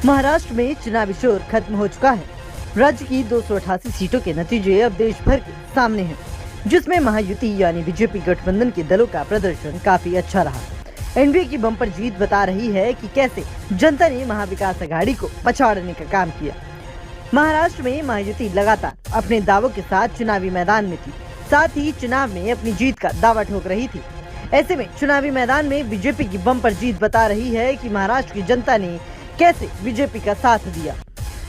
महाराष्ट्र में चुनावी शोर खत्म हो चुका है। राज्य की 288 सीटों के नतीजे अब देश भर के सामने हैं, जिसमें महायुति यानी बीजेपी गठबंधन के दलों का प्रदर्शन काफी अच्छा रहा। एनडीए की बम्पर जीत बता रही है कि कैसे जनता ने महाविकास आघाड़ी को पछाड़ने का काम किया। महाराष्ट्र में महायुति लगातार अपने दावों के साथ चुनावी मैदान में थी, साथ ही चुनाव में अपनी जीत का दावा ठोक रही थी। ऐसे में चुनावी मैदान में बीजेपी की बम्पर जीत बता रही है कि महाराष्ट्र की जनता ने कैसे बीजेपी का साथ दिया।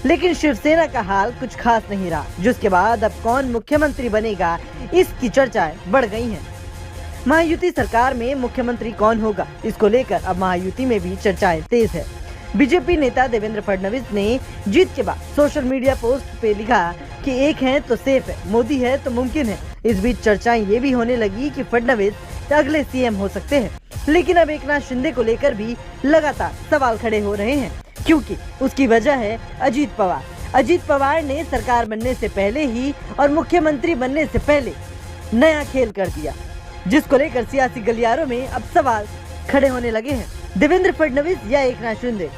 लेकिन शिवसेना का हाल कुछ खास नहीं रहा, जिसके बाद अब कौन मुख्यमंत्री बनेगा इसकी चर्चाएं बढ़ गई हैं। महायुति सरकार में मुख्यमंत्री कौन होगा, इसको लेकर अब महायुति में भी चर्चाएं तेज है। बीजेपी नेता देवेंद्र फडणवीस ने जीत के बाद सोशल मीडिया पोस्ट पे लिखा कि एक है तो सेफ है, मोदी है तो मुमकिन है। इस बीच चर्चाएं ये भी होने लगी कि फडणवीस अगले सीएम हो सकते हैं। लेकिन अब एकनाथ शिंदे को लेकर भी लगातार सवाल खड़े हो रहे हैं, क्योंकि उसकी वजह है अजीत पवार। अजीत पवार ने सरकार बनने से पहले ही और मुख्यमंत्री बनने से पहले नया खेल कर दिया, जिसको लेकर सियासी गलियारों में अब सवाल खड़े होने लगे हैं। देवेंद्र फडणवीस या एकनाथ शिंदे,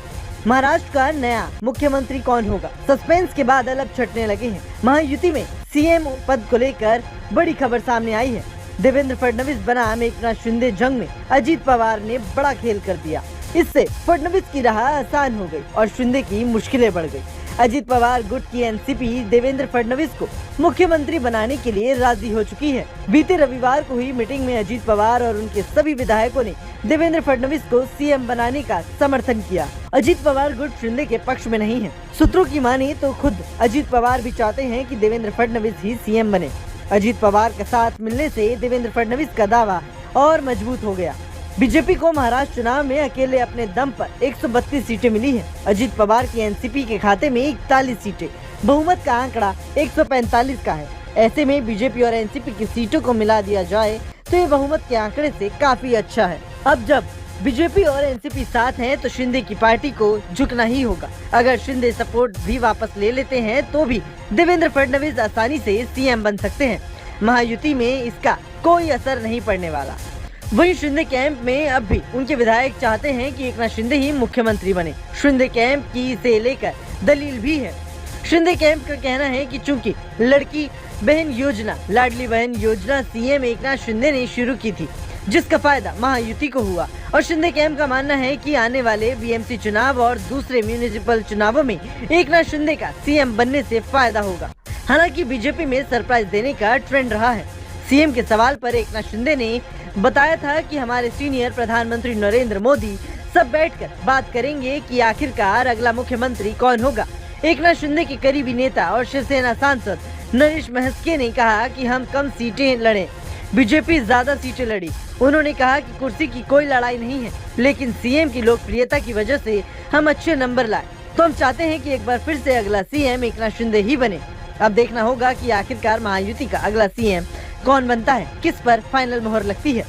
महाराष्ट्र का नया मुख्यमंत्री कौन होगा? सस्पेंस के बादल अब छटने लगे हैं। महायुति में सीएम पद को लेकर बड़ी खबर सामने आई है। देवेंद्र फडणवीस बनाम एकनाथ शिंदे जंग में अजीत पवार ने बड़ा खेल कर दिया। इससे फडणवीस की राह आसान हो गई और शिंदे की मुश्किलें बढ़ गई। अजीत पवार गुट की एनसीपी देवेंद्र फडणवीस को मुख्यमंत्री बनाने के लिए राजी हो चुकी है। बीते रविवार को हुई मीटिंग में अजीत पवार और उनके सभी विधायकों ने देवेंद्र फडणवीस को सीएम बनाने का समर्थन किया। अजीत पवार गुट शिंदे के पक्ष में नहीं है। सूत्रों की माने तो खुद अजीत पवार भी चाहते हैं कि देवेंद्र फडणवीस ही सीएम बने। अजीत पवार के साथ मिलने से देवेंद्र फडणवीस का दावा और मजबूत हो गया। बीजेपी को महाराष्ट्र चुनाव में अकेले अपने दम पर 132 सीटें मिली हैं। अजीत पवार की एनसीपी के खाते में 41 सीटें, बहुमत का आंकड़ा 145 का है। ऐसे में बीजेपी और एनसीपी की सीटों को मिला दिया जाए तो ये बहुमत के आंकड़े से काफी अच्छा है। अब जब बीजेपी और एनसीपी साथ हैं तो शिंदे की पार्टी को झुकना ही होगा। अगर शिंदे सपोर्ट भी वापस ले लेते हैं तो भी देवेंद्र फडणवीस आसानी से सीएम बन सकते हैं। महायुति में इसका कोई असर नहीं पड़ने वाला। वहीं शिंदे कैंप में अब भी उनके विधायक चाहते हैं कि एकनाथ शिंदे ही मुख्यमंत्री बने। शिंदे कैंप की इसे लेकर दलील भी है। शिंदे कैंप का कहना है कि चूंकि लड़की बहन योजना, लाडली बहन योजना सीएम एकनाथ शिंदे ने शुरू की थी, जिसका फायदा महायुति को हुआ। और शिंदे कैंप का मानना है कि आने वाले बीएमसी चुनाव और दूसरे म्यूनिसिपल चुनावों में एकनाथ शिंदे का सीएम बनने से फायदा होगा। हालांकि बीजेपी में सरप्राइज देने का ट्रेंड रहा है। सीएम के सवाल पर एकनाथ शिंदे ने बताया था कि हमारे सीनियर प्रधानमंत्री नरेंद्र मोदी सब बैठकर बात करेंगे कि आखिरकार अगला मुख्यमंत्री कौन होगा। एकनाथ शिंदे के करीबी नेता और शिवसेना सांसद नरेश महस्के ने कहा कि हम कम सीटें लड़े, बीजेपी ज्यादा सीटें लड़ी। उन्होंने कहा कि कुर्सी की कोई लड़ाई नहीं है, लेकिन सीएम की लोकप्रियता की वजह से हम अच्छे नंबर लाए, तो हम चाहते हैं कि एक बार फिर से अगला सीएम एकनाथ शिंदे ही बने। अब देखना होगा कि आखिरकार महायुति का अगला सीएम कौन बनता है, किस पर फाइनल मोहर लगती है।